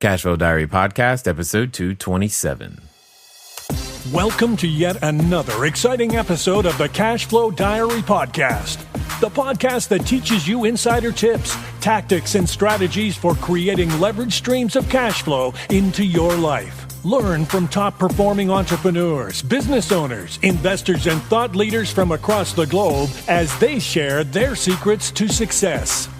Cashflow Diary Podcast, episode 227. Welcome to yet another exciting episode of the Cashflow Diary Podcast, the podcast that teaches you insider tips, tactics, and strategies for creating leverage streams of cash flow into your life. Learn from top-performing entrepreneurs, business owners, investors, and thought leaders from across the globe as they share their secrets to success.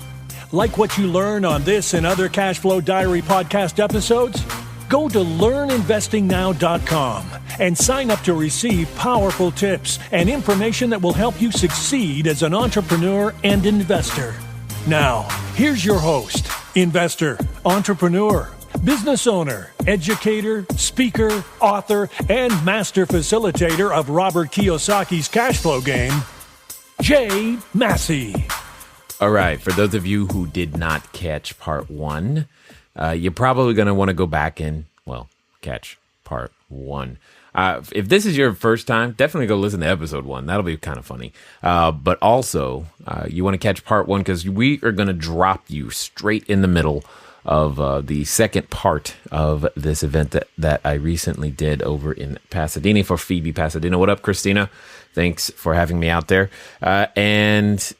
Like what you learn on this and other Cashflow Diary podcast episodes? Go to learninvestingnow.com and sign up to receive powerful tips and information that will help you succeed as an entrepreneur and investor. Now, here's your host, investor, entrepreneur, business owner, educator, speaker, author, and master facilitator of Robert Kiyosaki's cash flow game, Jay Massey. All right, for those of you who did not catch part one, you're probably going to want to go back and, catch part one. If this is your first time, definitely go listen to episode one. That'll be kind of funny. But also, you want to catch part one because we are going to drop you straight in the middle of the second part of this event that I recently did over in Pasadena for FIBI Pasadena. What up, Christina? Thanks for having me out there. And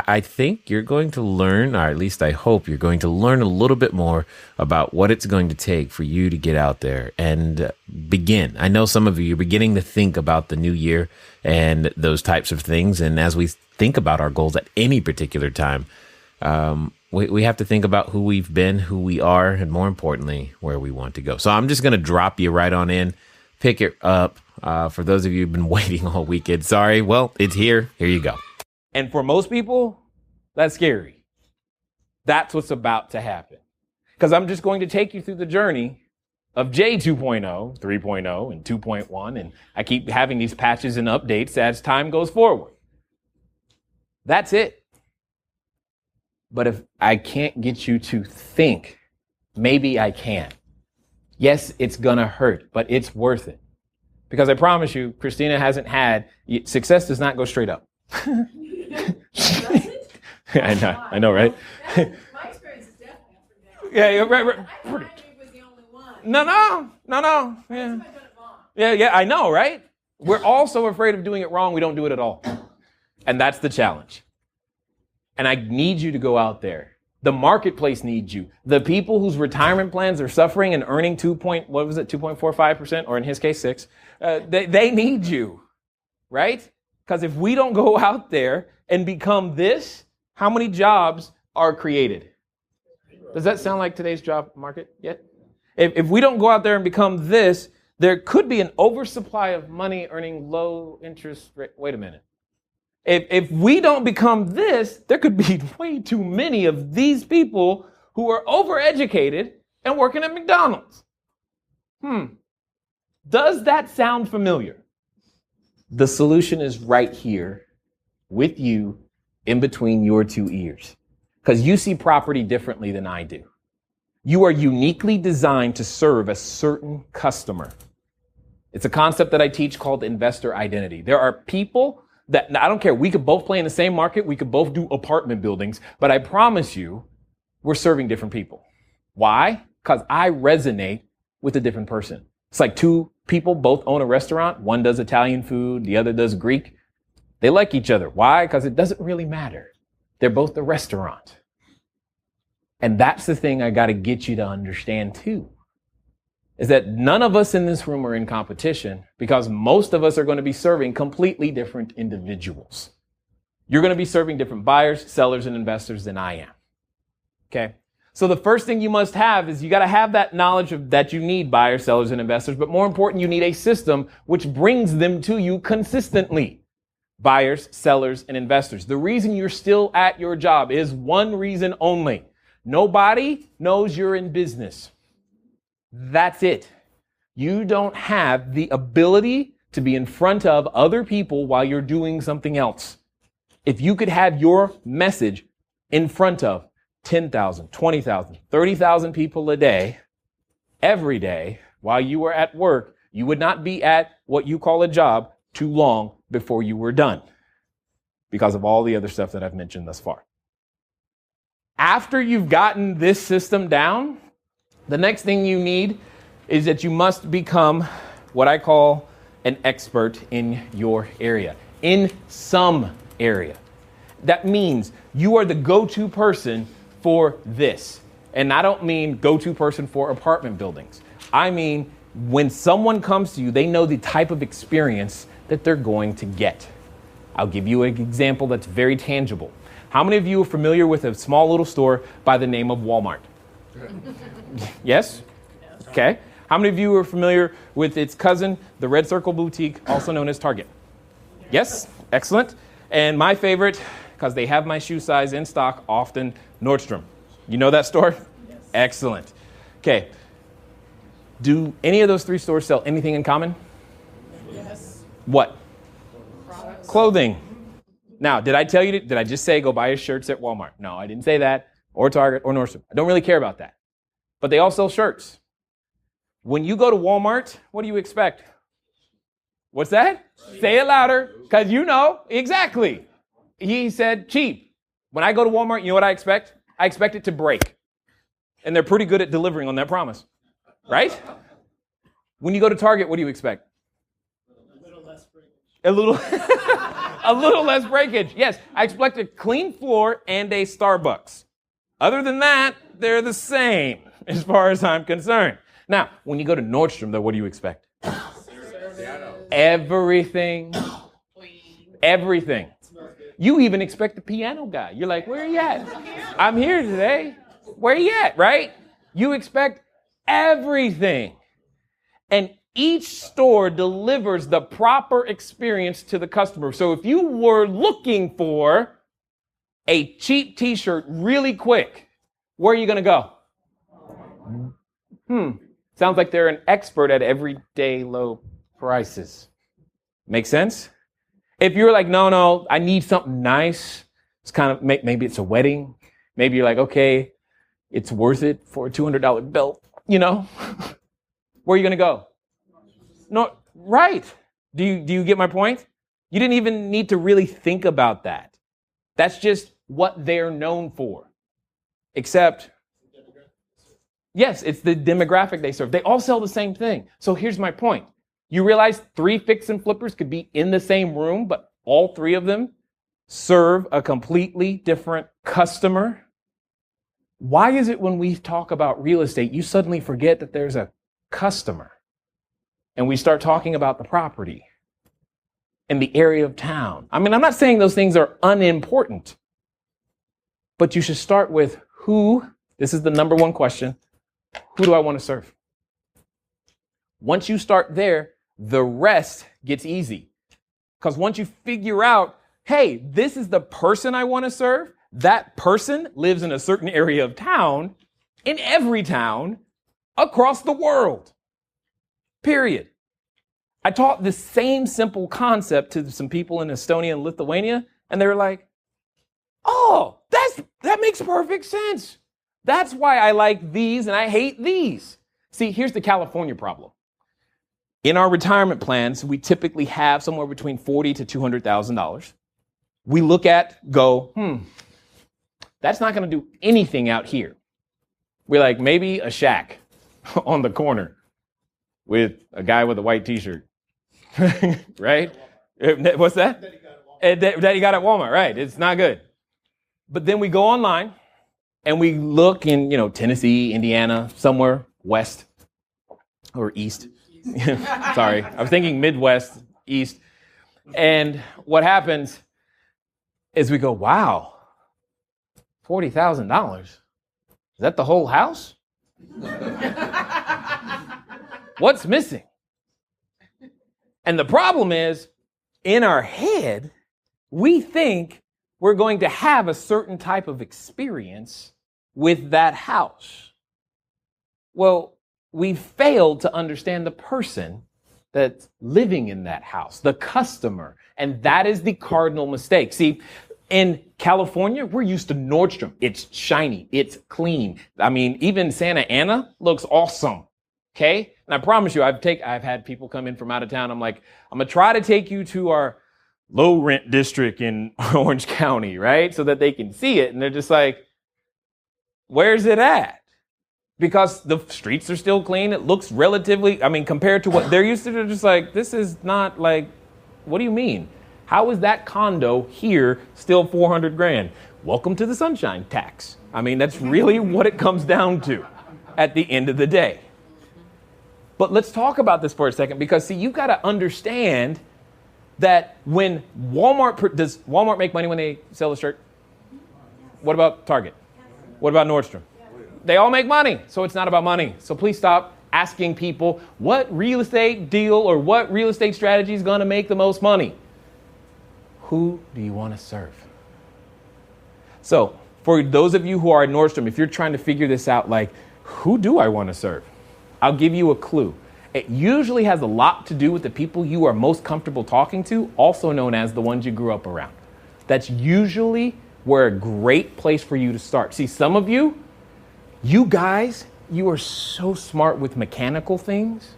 I think you're going to learn, or at least I hope you're going to learn a little bit more about what it's going to take for you to get out there and begin. I know some of you are beginning to think about the new year and those types of things. And as we think about our goals at any particular time, we have to think about who we've been, who we are, and more importantly, where we want to go. So I'm just going to drop you right on in, pick it up. For those of you who've been waiting all weekend, sorry. Well, it's here. Here you go. And for most people, that's scary. That's what's about to happen. Because I'm just going to take you through the journey of J 2.0, 3.0, and 2.1. And I keep having these patches and updates as time goes forward. That's it. But if I can't get you to think, maybe I can. Yes, it's going to hurt, but it's worth it. Because I promise you, Christina hasn't had, success does not go straight up. I know, right? My experience is definitely up and down. Yeah, right. I thought I was the only one. No. Yeah, I know, right? We're all so afraid of doing it wrong, we don't do it at all. And that's the challenge. And I need you to go out there. The marketplace needs you. The people whose retirement plans are suffering and earning 2.45%, or in his case, 6, they need you, right? Because if we don't go out there and become this, how many jobs are created? Does that sound like today's job market yet? If we don't go out there and become this, there could be an oversupply of money earning low interest rate. Wait a minute. If we don't become this, there could be way too many of these people who are overeducated and working at McDonald's. Does that sound familiar? The solution is right here with you in between your two ears, because you see property differently than I do. You are uniquely designed to serve a certain customer. It's a concept that I teach called investor identity. There are people that, I don't care, we could both play in the same market, we could both do apartment buildings, but I promise you, we're serving different people. Why? Because I resonate with a different person. It's like two people both own a restaurant. One does Italian food, the other does Greek. They like each other. Why? Because it doesn't really matter. They're both the restaurant. And that's the thing I got to get you to understand too, is that none of us in this room are in competition, because most of us are going to be serving completely different individuals. You're going to be serving different buyers, sellers, and investors than I am. Okay? So the first thing you must have is you got to have that knowledge of that you need buyers, sellers, and investors. But more important, you need a system which brings them to you consistently. Buyers, sellers, and investors. The reason you're still at your job is one reason only. Nobody knows you're in business. That's it. You don't have the ability to be in front of other people while you're doing something else. If you could have your message in front of 10,000, 20,000, 30,000 people a day, every day, while you were at work, you would not be at what you call a job too long before you were done, because of all the other stuff that I've mentioned thus far. After you've gotten this system down, The next thing you need is that you must become what I call an expert in your area, in some area. That means you are the go-to person for this. And I don't mean go-to person for apartment buildings. I mean, when someone comes to you, they know the type of experience that they're going to get. I'll give you an example that's very tangible. How many of you are familiar with a small little store by the name of Walmart? Yes? Okay. How many of you are familiar with its cousin, the Red Circle Boutique, also known as Target? Yes? Excellent. And my favorite, because they have my shoe size in stock often, Nordstrom. You know that store? Yes. Excellent. Okay. Do any of those three stores sell anything in common? Yes. What? Products. Clothing. Now, did I tell you, did I just say go buy your shirts at Walmart? No, I didn't say that, or Target, or Nordstrom. I don't really care about that. But they all sell shirts. When you go to Walmart, what do you expect? What's that? Say it louder, because you know exactly. He said cheap. When I go to Walmart, you know what I expect? I expect it to break. And they're pretty good at delivering on that promise, right? When you go to Target, what do you expect? A little less breakage. A little, a little less breakage. Yes, I expect a clean floor and a Starbucks. Other than that, they're the same as far as I'm concerned. Now, when you go to Nordstrom, though, what do you expect? Everything. Everything. You even expect the piano guy. You're like, where are you at? I'm here today. Where are you at, right? You expect everything. And each store delivers the proper experience to the customer. So if you were looking for a cheap t-shirt really quick, where are you going to go? Sounds like they're an expert at everyday low prices. Make sense? If you're like, no, I need something nice. It's kind of, maybe it's a wedding. Maybe you're like, okay, it's worth it for a $200 belt, you know? Where are you going to go? No, right. Do you get my point? You didn't even need to really think about that. That's just what they're known for. Except, yes, it's the demographic they serve. They all sell the same thing. So here's my point. You realize 3 fix and flippers could be in the same room, but all 3 of them serve a completely different customer? Why is it when we talk about real estate, you suddenly forget that there's a customer? And we start talking about the property and the area of town. I mean, I'm not saying those things are unimportant, but you should start with who. This is the number one question. Who do I want to serve? Once you start there, the rest gets easy. Because once you figure out, hey, this is the person I want to serve, that person lives in a certain area of town, in every town, across the world. Period. I taught this same simple concept to some people in Estonia and Lithuania, and they were like, oh, that makes perfect sense. That's why I like these and I hate these. See, here's the California problem. In our retirement plans, we typically have somewhere between $40,000 to $200,000. We look at, go, that's not going to do anything out here. We're like, maybe a shack on the corner with a guy with a white t-shirt, right? What's that? That you got at Walmart, right? It's not good. But then we go online and we look in, Tennessee, Indiana, somewhere west or east. Sorry, I was thinking Midwest, East. And what happens is we go, wow, $40,000. Is that the whole house? What's missing? And the problem is, in our head, we think we're going to have a certain type of experience with that house. Well, we failed to understand the person that's living in that house, the customer. And that is the cardinal mistake. See, in California, we're used to Nordstrom. It's shiny. It's clean. I mean, even Santa Ana looks awesome. Okay? And I promise you, I've had people come in from out of town. I'm like, I'm going to try to take you to our low rent district in Orange County, right? So that they can see it. And they're just like, where's it at? because the streets are still clean. It looks relatively, compared to what they're used to, they're just like, this is not like, what do you mean? How is that condo here still 400 grand? Welcome to the sunshine tax. That's really what it comes down to at the end of the day. But let's talk about this for a second, because see, you've got to understand that when does Walmart make money when they sell a shirt? What about Target? What about Nordstrom? They all make money, so it's not about money. So please stop asking people what real estate deal or what real estate strategy is going to make the most money. Who do you want to serve? So for those of you who are at Nordstrom, if you're trying to figure this out, like, who do I want to serve? I'll give you a clue. It usually has a lot to do with the people you are most comfortable talking to, also known as the ones you grew up around. That's usually where a great place for you to start. See, some of you guys, you are so smart with mechanical things.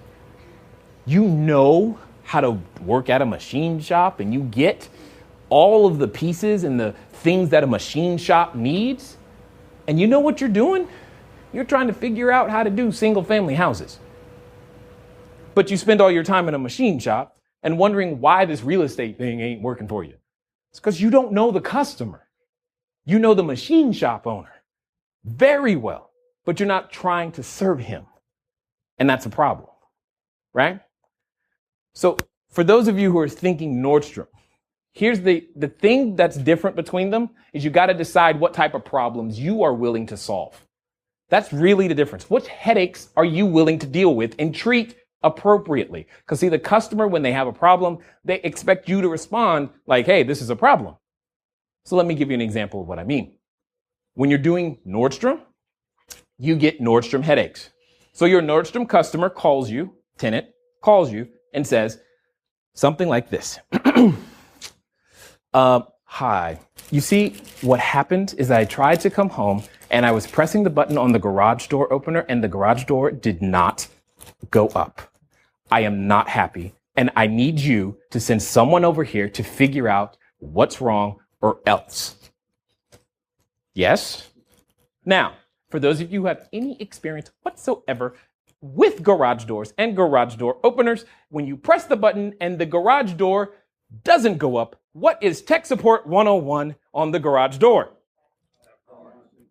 You know how to work at a machine shop, and you get all of the pieces and the things that a machine shop needs. And you know what you're doing? You're trying to figure out how to do single family houses. But you spend all your time in a machine shop and wondering why this real estate thing ain't working for you. It's because you don't know the customer. You know the machine shop owner very well, but you're not trying to serve him. And that's a problem, right? So for those of you who are thinking Nordstrom, here's the thing that's different between them is you got to decide what type of problems you are willing to solve. That's really the difference. What headaches are you willing to deal with and treat appropriately? Because see, the customer, when they have a problem, they expect you to respond like, hey, this is a problem. So let me give you an example of what I mean. When you're doing Nordstrom, you get Nordstrom headaches. So your Nordstrom customer calls you, tenant calls you and says something like this. Hi, you see, what happened is I tried to come home and I was pressing the button on the garage door opener and the garage door did not go up. I am not happy and I need you to send someone over here to figure out what's wrong or else. Yes? Now, for those of you who have any experience whatsoever with garage doors and garage door openers, when you press the button and the garage door doesn't go up, what is tech support 101 on the garage door?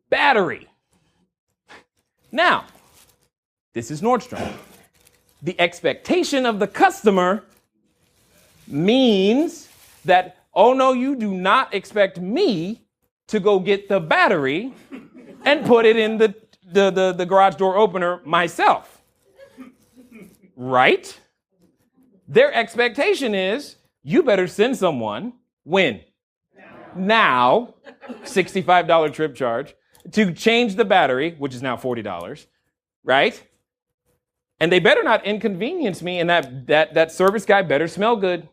Battery. Now, this is Nordstrom. The expectation of the customer means that, oh no, you do not expect me to go get the battery and put it in the garage door opener myself. Right? Their expectation is you better send someone when? Now, $65 trip charge to change the battery, which is now $40, right? And they better not inconvenience me, and that service guy better smell good.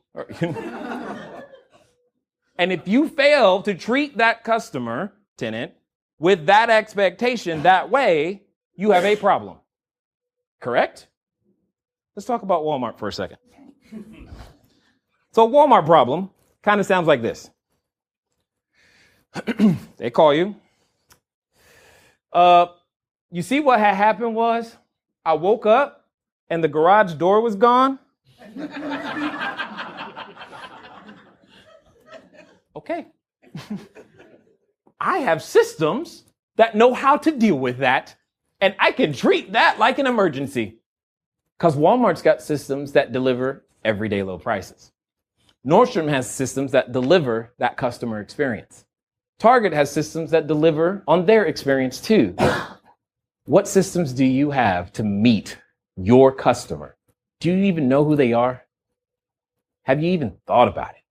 And if you fail to treat that customer, tenant, with that expectation that way, you have a problem. Correct? Let's talk about Walmart for a second. So a Walmart problem kind of sounds like this. They call you. You see what had happened was I woke up and the garage door was gone. Okay. I have systems that know how to deal with that, and I can treat that like an emergency. Because Walmart's got systems that deliver everyday low prices. Nordstrom has systems that deliver that customer experience. Target has systems that deliver on their experience too. What systems do you have to meet your customer? Do you even know who they are? Have you even thought about it?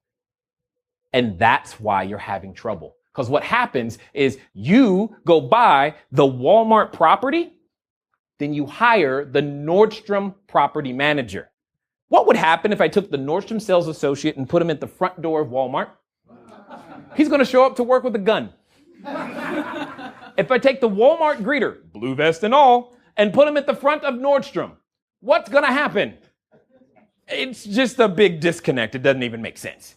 And that's why you're having trouble. Because what happens is you go buy the Walmart property, then you hire the Nordstrom property manager. What would happen if I took the Nordstrom sales associate and put him at the front door of Walmart? He's going to show up to work with a gun. If I take the Walmart greeter, blue vest and all, and put him at the front of Nordstrom, what's going to happen? It's just a big disconnect. It doesn't even make sense.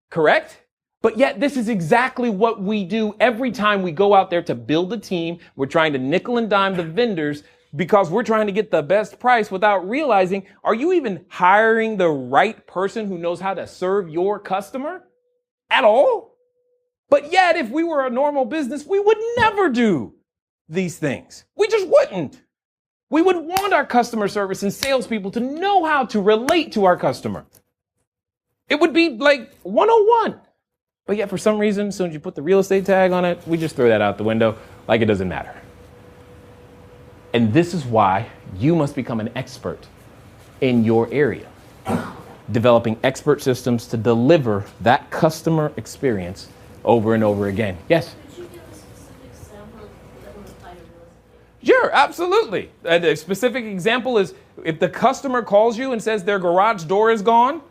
Correct? But yet this is exactly what we do every time we go out there to build a team. We're trying to nickel and dime the vendors because we're trying to get the best price without realizing, are you even hiring the right person who knows how to serve your customer at all? But yet, if we were a normal business, we would never do these things. We just wouldn't. We would want our customer service and salespeople to know how to relate to our customer. It would be like 101. But yet, for some reason, as soon as you put the real estate tag on it, we just throw that out the window like it doesn't matter. And this is why you must become an expert in your area, developing expert systems to deliver that customer experience over and over again. Yes? Could you give a specific example that would apply to real estate? Sure, absolutely. A specific example is if the customer calls you and says their garage door is gone,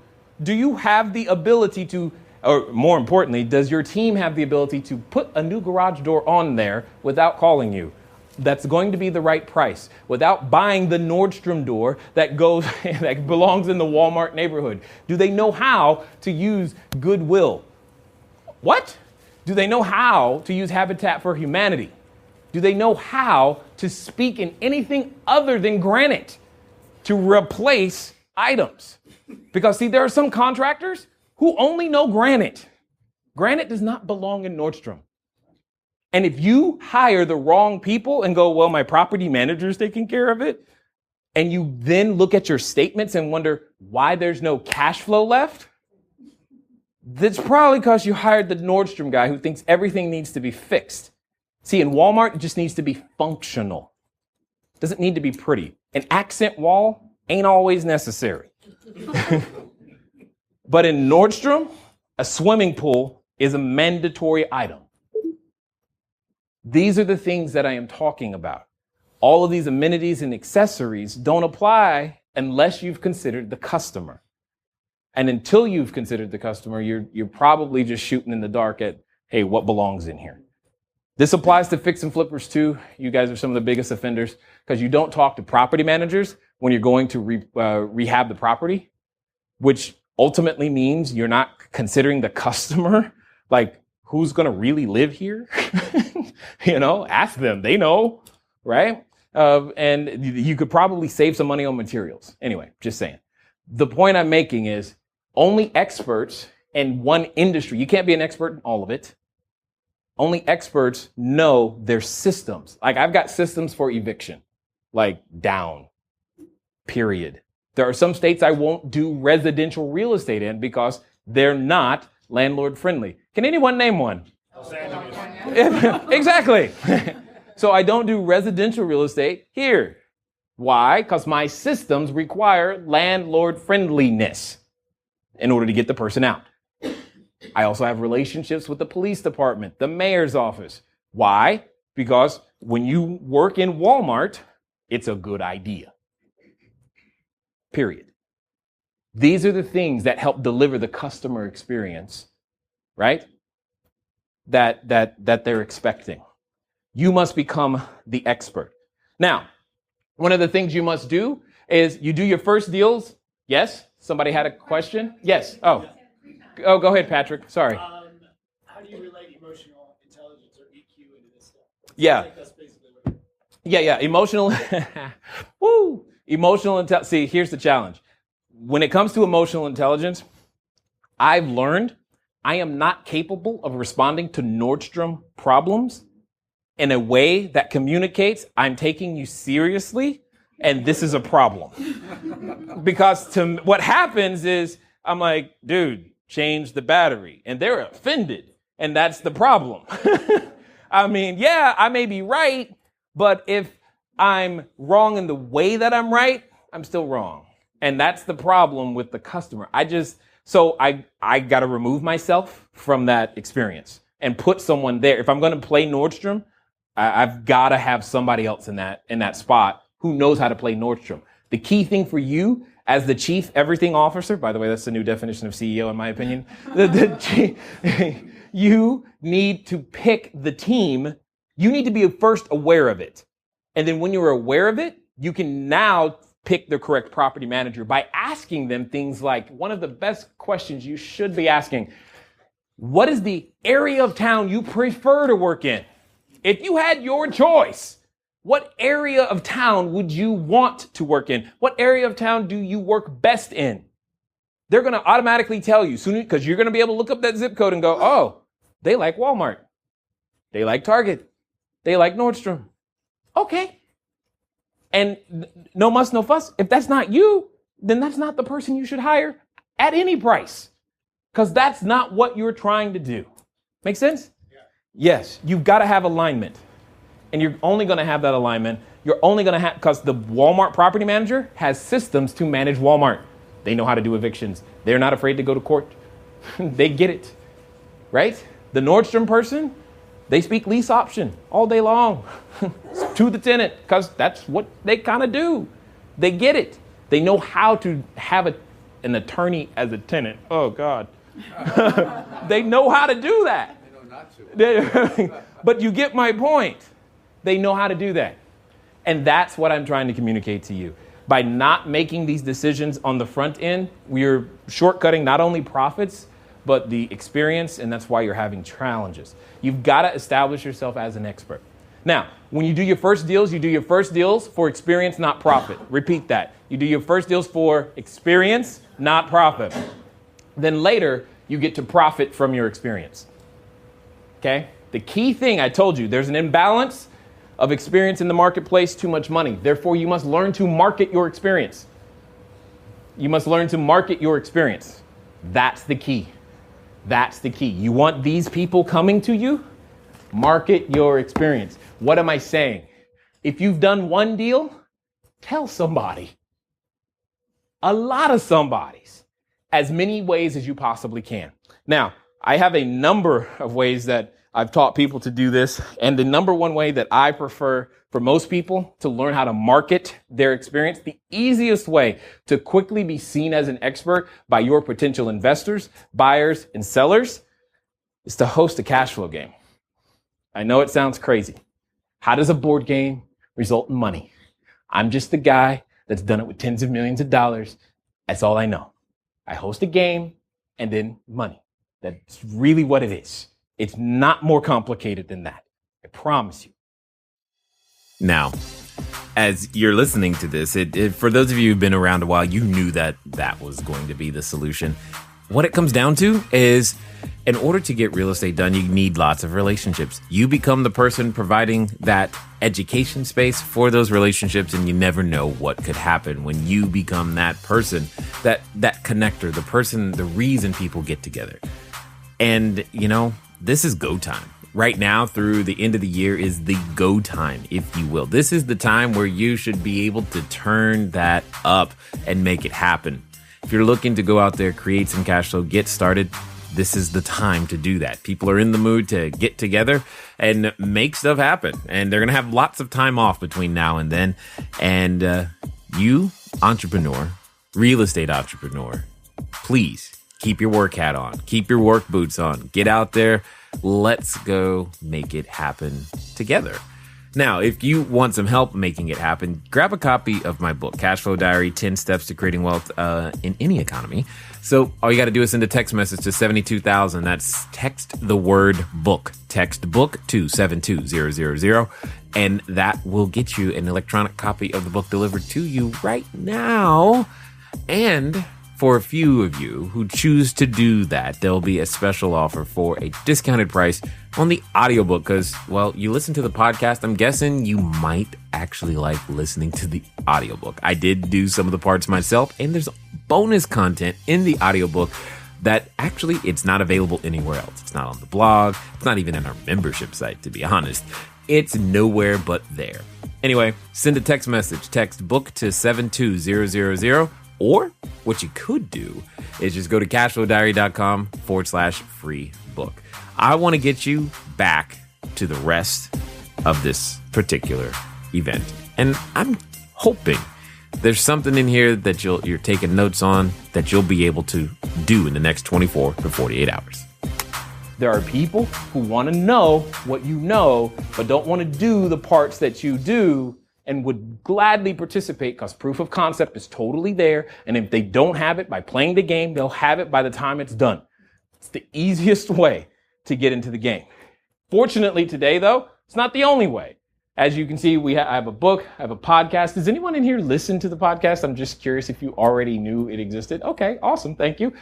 do you have the ability to, or more importantly, does your team have the ability to put a new garage door on there without calling you? That's going to be the right price without buying the Nordstrom door that goes that belongs in the Walmart neighborhood. Do they know how to use Goodwill? What? Do they know how to use Habitat for Humanity? Do they know how to speak in anything other than granite to replace items? Because see, there are some contractors who only know granite. Granite does not belong in Nordstrom. And if you hire the wrong people and go, well, my property manager's taking care of it, and you then look at your statements and wonder why there's no cash flow left, that's probably because you hired the Nordstrom guy who thinks everything needs to be fixed. See, in Walmart, it just needs to be functional. It doesn't need to be pretty. An accent wall ain't always necessary. But in Nordstrom, a swimming pool is a mandatory item. These are the things that I am talking about. All of these amenities and accessories don't apply unless you've considered the customer. And until you've considered the customer, you're probably just shooting in the dark at, hey, what belongs in here? This applies to fix and flippers too. You guys are some of the biggest offenders because you don't talk to property managers when you're going to rehab the property, which ultimately means you're not considering the customer, like who's going to really live here. Ask them. They know, right? And you could probably save some money on materials. Anyway, just saying. The point I'm making is only experts in one industry. You can't be an expert in all of it. Only experts know their systems. Like I've got systems for eviction, like down, period. There are some states I won't do residential real estate in because they're not landlord friendly. Can anyone name one? Exactly. So I don't do residential real estate here. Why? Because my systems require landlord friendliness in order to get the person out. I also have relationships with the police department, the mayor's office. Why? Because when you work in Walmart, it's a good idea. Period. These are the things that help deliver the customer experience, right? That they're expecting. You must become the expert. Now, one of the things you must do is you do your first deals. Yes? Somebody had a question? Yes. Oh, go ahead, Patrick. Sorry. How do you relate emotional intelligence or EQ into this stuff? Yeah. Like that's basically what. Yeah. Emotional. Woo. Emotional intelligence. See, here's the challenge. When it comes to emotional intelligence, I've learned I am not capable of responding to Nordstrom problems in a way that communicates I'm taking you seriously and this is a problem. Because what happens is I'm like, dude, change the battery. And they're offended. And that's the problem. I mean, yeah, I may be right, but if I'm wrong in the way that I'm right, I'm still wrong. And that's the problem with the customer. I got to remove myself from that experience and put someone there. If I'm going to play Nordstrom, I've got to have somebody else in that spot who knows how to play Nordstrom. The key thing for you as the chief everything officer, by the way, that's the new definition of CEO in my opinion. You need to pick the team. You need to be first aware of it. And then when you're aware of it, you can now pick the correct property manager by asking them things like, one of the best questions you should be asking, What is the area of town you prefer to work in? If you had your choice, what area of town would you want to work in? What area of town do you work best in? They're going to automatically tell you soon, because you're going to be able to look up that zip code and go, oh, they like Walmart. They like Target. They like Nordstrom. Okay. And no muss, no fuss. If that's not you, then that's not the person you should hire at any price, because that's not what you're trying to do. Make sense? Yeah. Yes, you've got to have alignment. And you're only going to have that alignment. You're only going to have, because the Walmart property manager has systems to manage Walmart. They know how to do evictions. They're not afraid to go to court. They get it, right? The Nordstrom person, they speak lease option all day long to the tenant, because that's what they kind of do. They get it. They know how to have an attorney as a tenant. Oh, God. They know how to do that. They know not to. But you get my point. They know how to do that. And that's what I'm trying to communicate to you. By not making these decisions on the front end, we're shortcutting not only profits, but the experience, and that's why you're having challenges. You've got to establish yourself as an expert. Now, when you do your first deals, you do your first deals for experience, not profit. Repeat that. You do your first deals for experience, not profit. Then later, you get to profit from your experience. Okay? The key thing, I told you, there's an imbalance of experience in the marketplace, too much money. Therefore, you must learn to market your experience. You must learn to market your experience. That's the key. That's the key. You want these people coming to you? Market your experience. What am I saying? If you've done one deal, tell somebody. A lot of somebodies. As many ways as you possibly can. Now, I have a number of ways that I've taught people to do this. And the number one way that I prefer for most people to learn how to market their experience, the easiest way to quickly be seen as an expert by your potential investors, buyers, and sellers is to host a cash flow game. I know it sounds crazy. How does a board game result in money? I'm just the guy that's done it with tens of millions of dollars. That's all I know. I host a game and then money. That's really what it is. It's not more complicated than that. I promise you. Now, as you're listening to this, for those of you who've been around a while, you knew that that was going to be the solution. What it comes down to is, in order to get real estate done, you need lots of relationships. You become the person providing that education space for those relationships, and you never know what could happen when you become that person, that connector, the person, the reason people get together. And, this is go time. Right now, through the end of the year, is the go time, if you will. This is the time where you should be able to turn that up and make it happen. If you're looking to go out there, create some cash flow, get started, this is the time to do that. People are in the mood to get together and make stuff happen. And they're going to have lots of time off between now and then. And you, entrepreneur, real estate entrepreneur, please keep your work hat on. Keep your work boots on. Get out there. Let's go make it happen together. Now, if you want some help making it happen, grab a copy of my book, CashFlowDiary, 10 Steps to Creating Wealth in Any Economy. So all you got to do is send a text message to 72,000. That's text the word book. Text book to 72000. And that will get you an electronic copy of the book delivered to you right now. And for a few of you who choose to do that, there'll be a special offer for a discounted price on the audiobook because, well, you listen to the podcast. I'm guessing you might actually like listening to the audiobook. I did do some of the parts myself, and there's bonus content in the audiobook that actually it's not available anywhere else. It's not on the blog. It's not even in our membership site, to be honest. It's nowhere but there. Anyway, send a text message. Text book to 72000. Or what you could do is just go to cashflowdiary.com/free book. I want to get you back to the rest of this particular event. And I'm hoping there's something in here that you're taking notes on that you'll be able to do in the next 24 to 48 hours. There are people who want to know what you know, but don't want to do the parts that you do, and would gladly participate because proof of concept is totally there. And if they don't have it by playing the game, they'll have it by the time it's done. It's the easiest way to get into the game. Fortunately today, though, it's not the only way. As you can see, I have a book, I have a podcast. Does anyone in here listen to the podcast? I'm just curious if you already knew it existed. Okay, awesome, thank you.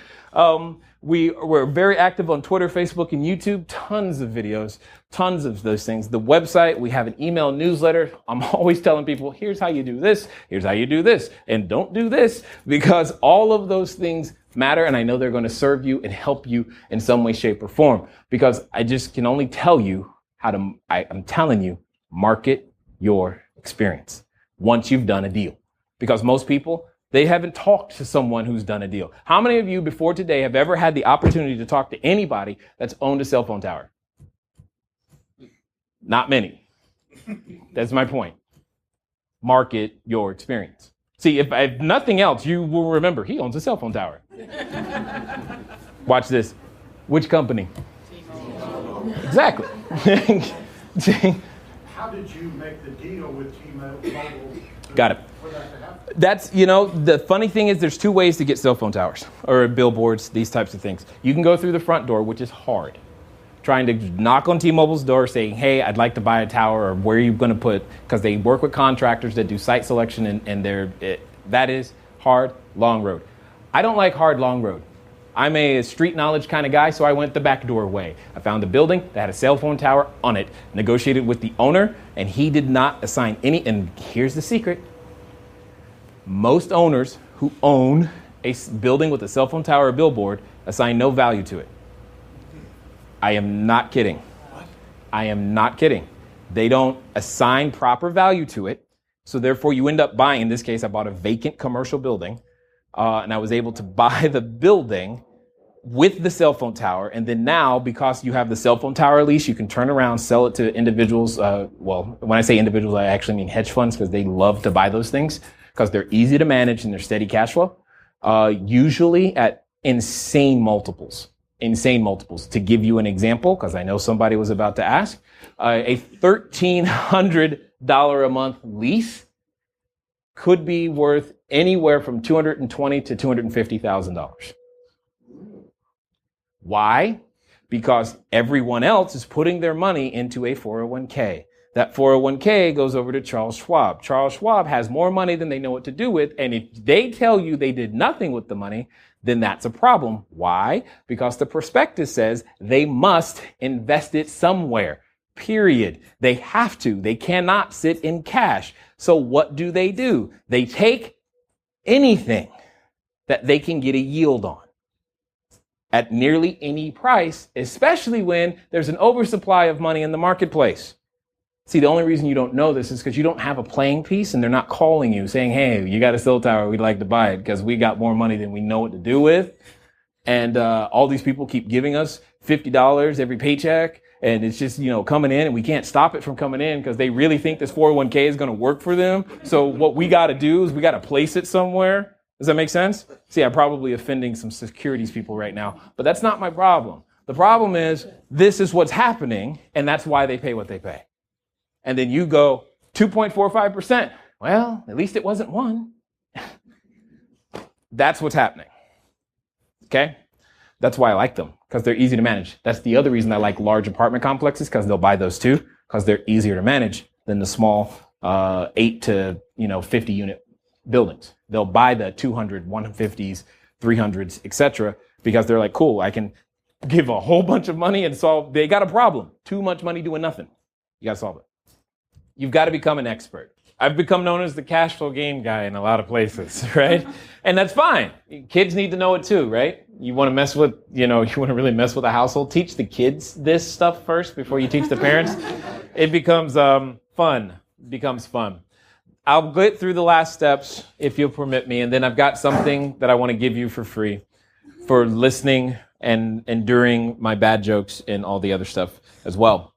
We're very active on Twitter, Facebook, and YouTube. Tons of videos, tons of those things. The website, we have an email newsletter. I'm always telling people, here's how you do this, here's how you do this, and don't do this, because all of those things matter, and I know they're going to serve you and help you in some way, shape, or form, because I just can only tell you I'm telling you, market your experience once you've done a deal. Because most people, they haven't talked to someone who's done a deal. How many of you before today have ever had the opportunity to talk to anybody that's owned a cell phone tower? Not many. That's my point. Market your experience. See, if nothing else, you will remember he owns a cell phone tower. Watch this. Which company? Exactly. How did you make the deal with T-Mobile? Got it. That's, the funny thing is there's two ways to get cell phone towers or billboards, these types of things. You can go through the front door, which is hard. Trying to knock on T-Mobile's door saying, hey, I'd like to buy a tower, or where are you going to put, because they work with contractors that do site selection, and that is hard, long road. I don't like hard, long road. I'm a street knowledge kind of guy, so I went the back door way. I found a building that had a cell phone tower on it, negotiated with the owner, and he did not assign any, and here's the secret. Most owners who own a building with a cell phone tower or billboard assign no value to it. I am not kidding. What? I am not kidding. They don't assign proper value to it, so therefore you end up buying, in this case, I bought a vacant commercial building, and I was able to buy the building with the cell phone tower. And then now, because you have the cell phone tower lease, you can turn around, sell it to individuals. Well, when I say individuals, I actually mean hedge funds, because they love to buy those things because they're easy to manage and they're steady cash flow, usually at insane multiples. To give you an example, because I know somebody was about to ask, a $1,300 a month lease could be worth anywhere from $220,000 to $250,000. Why? Because everyone else is putting their money into a 401k. That 401k goes over to Charles Schwab. Charles Schwab has more money than they know what to do with, and if they tell you they did nothing with the money, then that's a problem. Why? Because the prospectus says they must invest it somewhere. Period. They have to. They cannot sit in cash. So what do? They take anything that they can get a yield on at nearly any price, especially when there's an oversupply of money in the marketplace. See, the only reason you don't know this is because you don't have a playing piece, and they're not calling you saying, hey, you got a cell tower, we'd like to buy it because we got more money than we know what to do with. And all these people keep giving us $50 every paycheck, and it's just, coming in, and we can't stop it from coming in because they really think this 401k is going to work for them. So what we got to do is we got to place it somewhere. Does that make sense? See, I'm probably offending some securities people right now, but that's not my problem. The problem is this is what's happening, and that's why they pay what they pay. And then you go 2.45%. Well, at least it wasn't 1. That's what's happening. Okay? That's why I like them, because they're easy to manage. That's the other reason I like large apartment complexes, because they'll buy those too, because they're easier to manage than the small 8 to 50 unit buildings. They'll buy the 200, 150s, 300s, etc., because they're like, cool, I can give a whole bunch of money and solve. They got a problem. Too much money doing nothing. You got to solve it. You've got to become an expert. I've become known as the cash flow game guy in a lot of places, right? And that's fine. Kids need to know it too, right? You want to mess with, you want to really mess with a household, teach the kids this stuff first before you teach the parents. It becomes fun. I'll get through the last steps if you'll permit me, and then I've got something that I want to give you for free for listening and enduring my bad jokes and all the other stuff as well.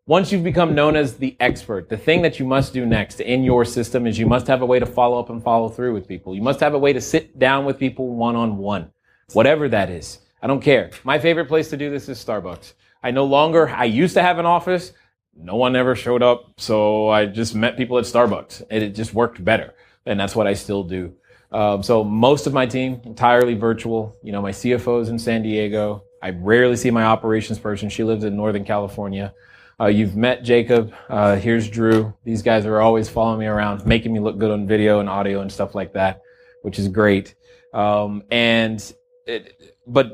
Once you've become known as the expert, the thing that you must do next in your system is you must have a way to follow up and follow through with people. You must have a way to sit down with people one-on-one, whatever that is. I don't care. My favorite place to do this is Starbucks. I used to have an office. No one ever showed up, so I just met people at Starbucks, and it just worked better, and that's what I still do. So most of my team, entirely virtual. My CFO is in San Diego. I rarely see my operations person. She lives in Northern California. You've met Jacob. Here's Drew. These guys are always following me around, making me look good on video and audio and stuff like that, which is great. But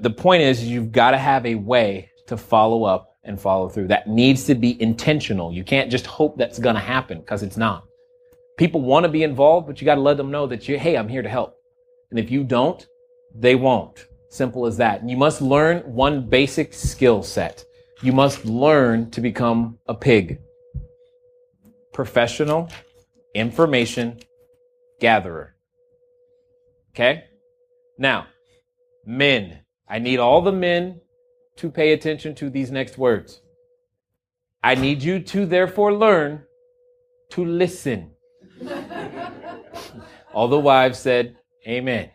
the point is, you've got to have a way to follow up and follow through. That needs to be intentional. You can't just hope that's going to happen, because it's not. People want to be involved, but you got to let them know that hey, I'm here to help. And if you don't, they won't. Simple as that. And you must learn one basic skill set. You must learn to become a pig. Professional information gatherer. Okay? Now, men. I need all the men to pay attention to these next words. I need you to therefore learn to listen. All the wives said, amen.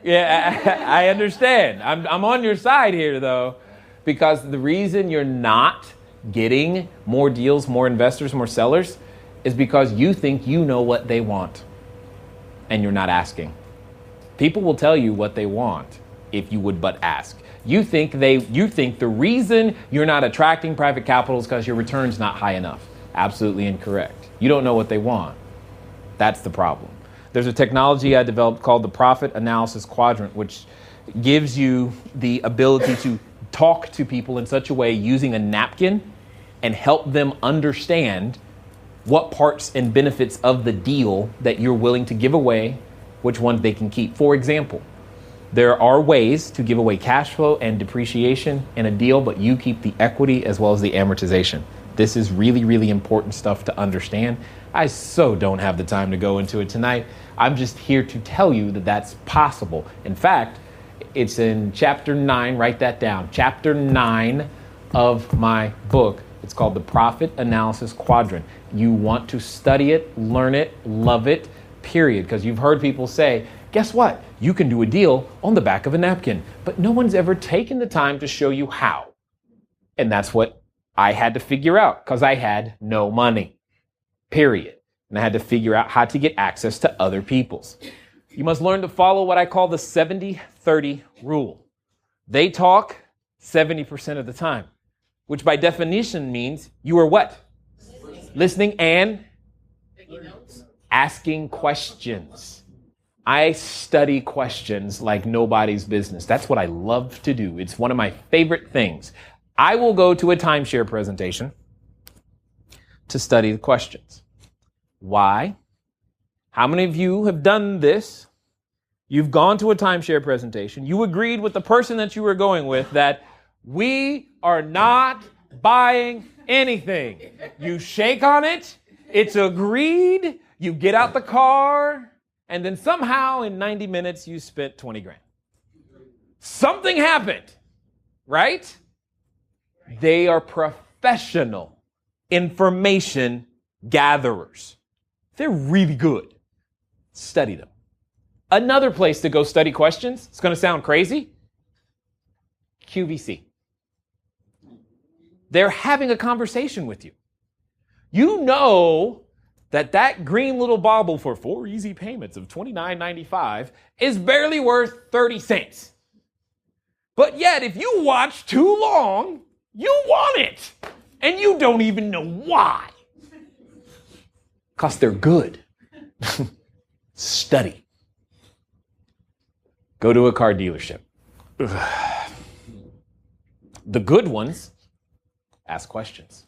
Yeah, I understand. I'm on your side here, though, because the reason you're not getting more deals, more investors, more sellers is because you think you know what they want, and you're not asking. People will tell you what they want if you would but ask. You think the reason you're not attracting private capital is because your return's not high enough. Absolutely incorrect. You don't know what they want. That's the problem. There's a technology I developed called the Profit Analysis Quadrant, which gives you the ability to talk to people in such a way using a napkin and help them understand what parts and benefits of the deal that you're willing to give away, which ones they can keep. For example, there are ways to give away cash flow and depreciation in a deal, but you keep the equity as well as the amortization. This is really, really important stuff to understand. I so don't have the time to go into it tonight. I'm just here to tell you that that's possible. In fact, it's in chapter 9. Write that down. Chapter 9 of my book. It's called the Profit Analysis Quadrant. You want to study it, learn it, love it, period. Because you've heard people say, guess what? You can do a deal on the back of a napkin. But no one's ever taken the time to show you how. And that's what I had to figure out, because I had no money. Period. And I had to figure out how to get access to other people's. You must learn to follow what I call the 70-30 rule. They talk 70% of the time, which by definition means you are what? Listening and asking questions. I study questions like nobody's business. That's what I love to do. It's one of my favorite things. I will go to a timeshare presentation to study the questions. Why? How many of you have done this? You've gone to a timeshare presentation. You agreed with the person that you were going with that we are not buying anything. You shake on it. It's agreed. You get out the car. And then somehow in 90 minutes, you spent 20 grand. Something happened, right? They are professional information gatherers. They're really good. Study them. Another place to go study questions, it's going to sound crazy, QVC. They're having a conversation with you. You know that green little bauble for 4 easy payments of $29.95 is barely worth 30 cents. But yet, if you watch too long, you want it. And you don't even know why. Because they're good. Study. Go to a car dealership. The good ones ask questions.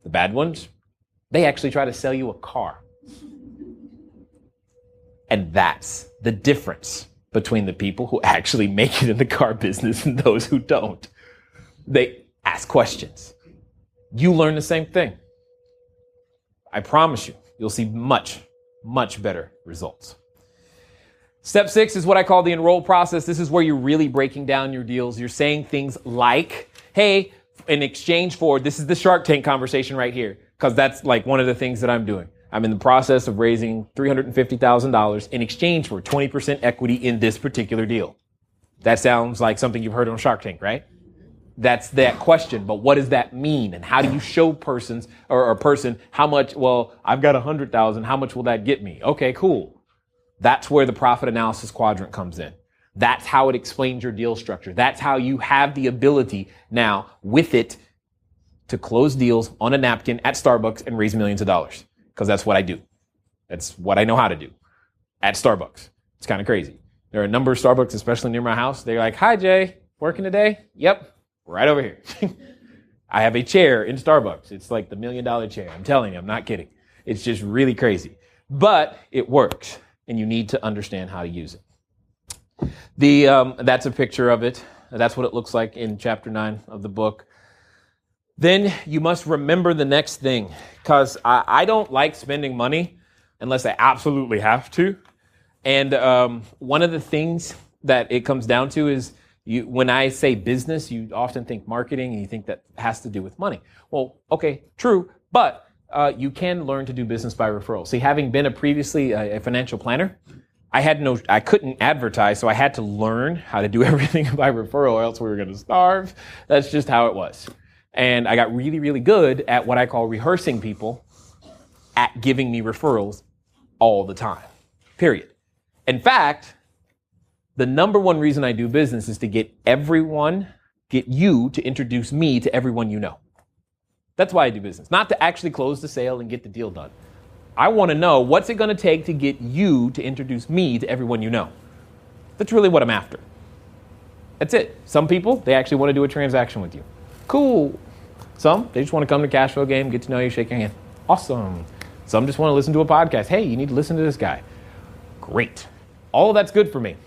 The bad ones, they actually try to sell you a car. And that's the difference between the people who actually make it in the car business and those who don't. They ask questions. You learn the same thing. I promise you, you'll see much, much better results. Step 6 is what I call the enroll process. This is where you're really breaking down your deals. You're saying things like, hey, in exchange for, this is the Shark Tank conversation right here, because that's like one of the things that I'm doing. I'm in the process of raising $350,000 in exchange for 20% equity in this particular deal. That sounds like something you've heard on Shark Tank, right? That's that question. But what does that mean? And how do you show persons or a person how much? Well, I've got 100,000. How much will that get me? Okay, cool. That's where the profit analysis quadrant comes in. That's how it explains your deal structure. That's how you have the ability now with it to close deals on a napkin at Starbucks and raise millions of dollars. Because that's what I do. That's what I know how to do at Starbucks. It's kind of crazy. There are a number of Starbucks, especially near my house. They're like, "Hi, Jay, working today?" "Yep, right over here." I have a chair in Starbucks. It's like the $1 million chair. I'm telling you, I'm not kidding. It's just really crazy. But it works, and you need to understand how to use it. That's a picture of it. That's what it looks like in chapter 9 of the book. Then you must remember the next thing, because I don't like spending money unless I absolutely have to. And one of the things that it comes down to is when I say business, you often think marketing and you think that has to do with money. Well, okay, true, but you can learn to do business by referral. See, having been previously a financial planner, I couldn't advertise, so I had to learn how to do everything by referral, or else we were going to starve. That's just how it was. And I got really, really good at what I call rehearsing people at giving me referrals all the time, period. In fact, the number one reason I do business is to get you to introduce me to everyone you know. That's why I do business, not to actually close the sale and get the deal done. I want to know what's it going to take to get you to introduce me to everyone you know. That's really what I'm after. That's it. Some people, they actually want to do a transaction with you. Cool. Some, they just want to come to CashFlow game, get to know you, shake your hand. Awesome. Some just want to listen to a podcast. Hey, you need to listen to this guy. Great. All of that's good for me.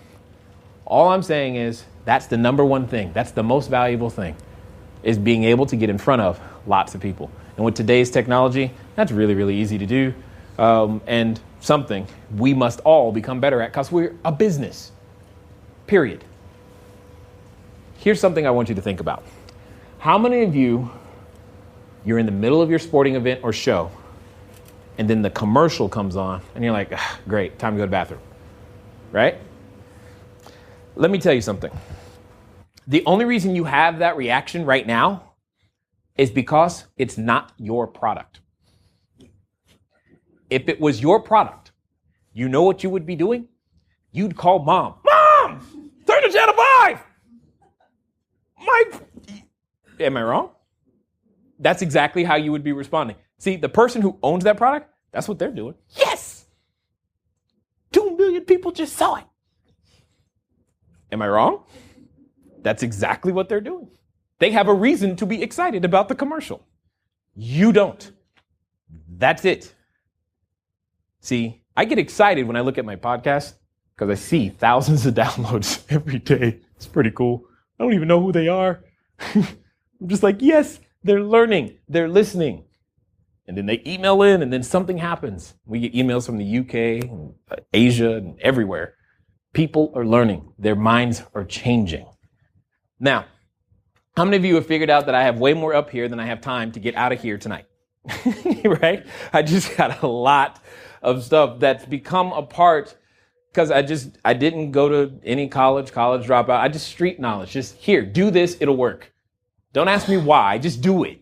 All I'm saying is that's the number one thing. That's the most valuable thing, is being able to get in front of lots of people. And with today's technology, that's really, really easy to do. And something we must all become better at, because we're a business, period. Here's something I want you to think about. How many of you're in the middle of your sporting event or show, and then the commercial comes on, and you're like, great, time to go to the bathroom, right? Let me tell you something. The only reason you have that reaction right now is because it's not your product. If it was your product, you know what you would be doing? You'd call mom. Mom, turn the channel 5. Am I wrong? That's exactly how you would be responding. See, the person who owns that product, that's what they're doing. Yes! 2 million people just saw it. Am I wrong? That's exactly what they're doing. They have a reason to be excited about the commercial. You don't. That's it. See, I get excited when I look at my podcast because I see thousands of downloads every day. It's pretty cool. I don't even know who they are. I'm just like, yes, they're learning, they're listening. And then they email in, and then something happens. We get emails from the UK, and Asia, and everywhere. People are learning. Their minds are changing. Now, how many of you have figured out that I have way more up here than I have time to get out of here tonight? Right? I just got a lot of stuff that's become a part, because I didn't go to any college dropout. I just street knowledge. Just here, do this, it'll work. Don't ask me why, just do it.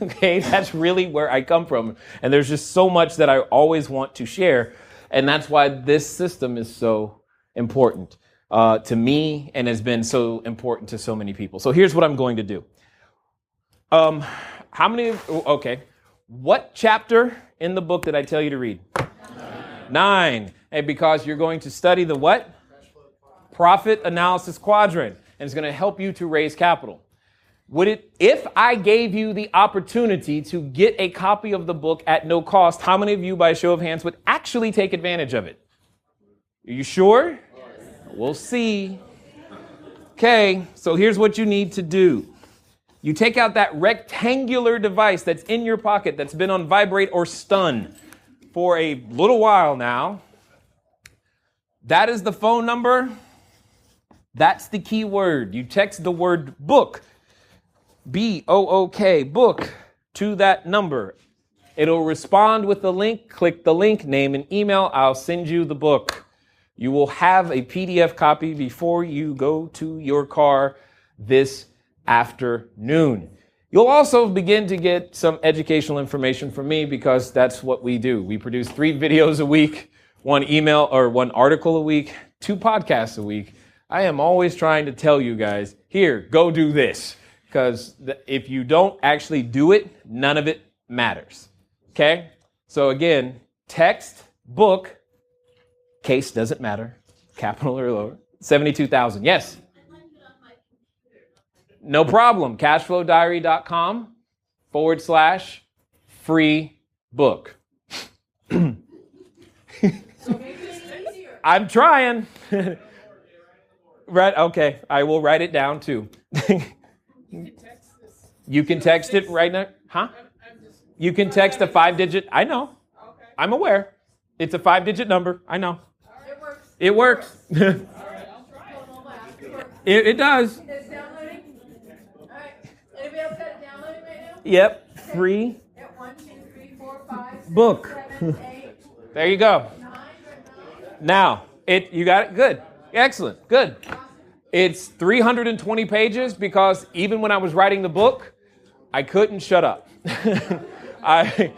Okay, that's really where I come from. And there's just so much that I always want to share. And that's why this system is so important to me and has been so important to so many people. So here's what I'm going to do. What chapter in the book did I tell you to read? 9. And because you're going to study the what? Profit analysis quadrant. And it's going to help you to raise capital. If I gave you the opportunity to get a copy of the book at no cost, how many of you, by a show of hands, would actually take advantage of it? Are you sure? Yes. We'll see. Okay, so here's what you need to do. You take out that rectangular device that's in your pocket that's been on vibrate or stun for a little while now. That is the phone number. That's the key word. You text the word book, B-O-O-K, book, to that number. It'll respond with the link. Click the link, name and email. I'll send you the book. You will have a PDF copy before you go to your car this afternoon. You'll also begin to get some educational information from me, because that's what we do. We produce 3 videos a week, 1 email or 1 article a week, 2 podcasts a week. I am always trying to tell you guys, here, go do this. Because if you don't actually do it, none of it matters. Okay? So again, text, book, case doesn't matter, capital or lower, 72,000. Yes? No problem. CashFlowDiary.com/free book. I'm trying. Right, okay. I will write it down too. You can text it right now. Huh? You can text a 5-digit. I know. I'm aware. It's a 5-digit number. I know. It works. It does. It's downloading. All right. Anybody else got it downloading right now? Yep. Free At 1, 2, 3, 4, 5, 6, book. 7, 8, There you go. 9, 9. Now, you got it? Good. Excellent. Good. It's 320 pages because even when I was writing the book, I couldn't shut up. The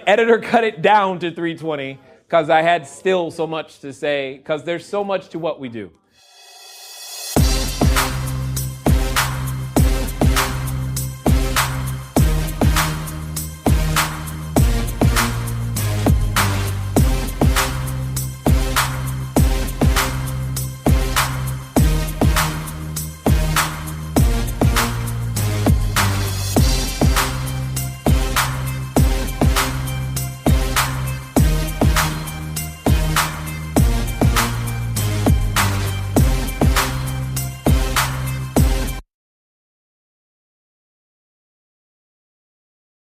editor cut it down to 320 because I had still so much to say because there's so much to what we do.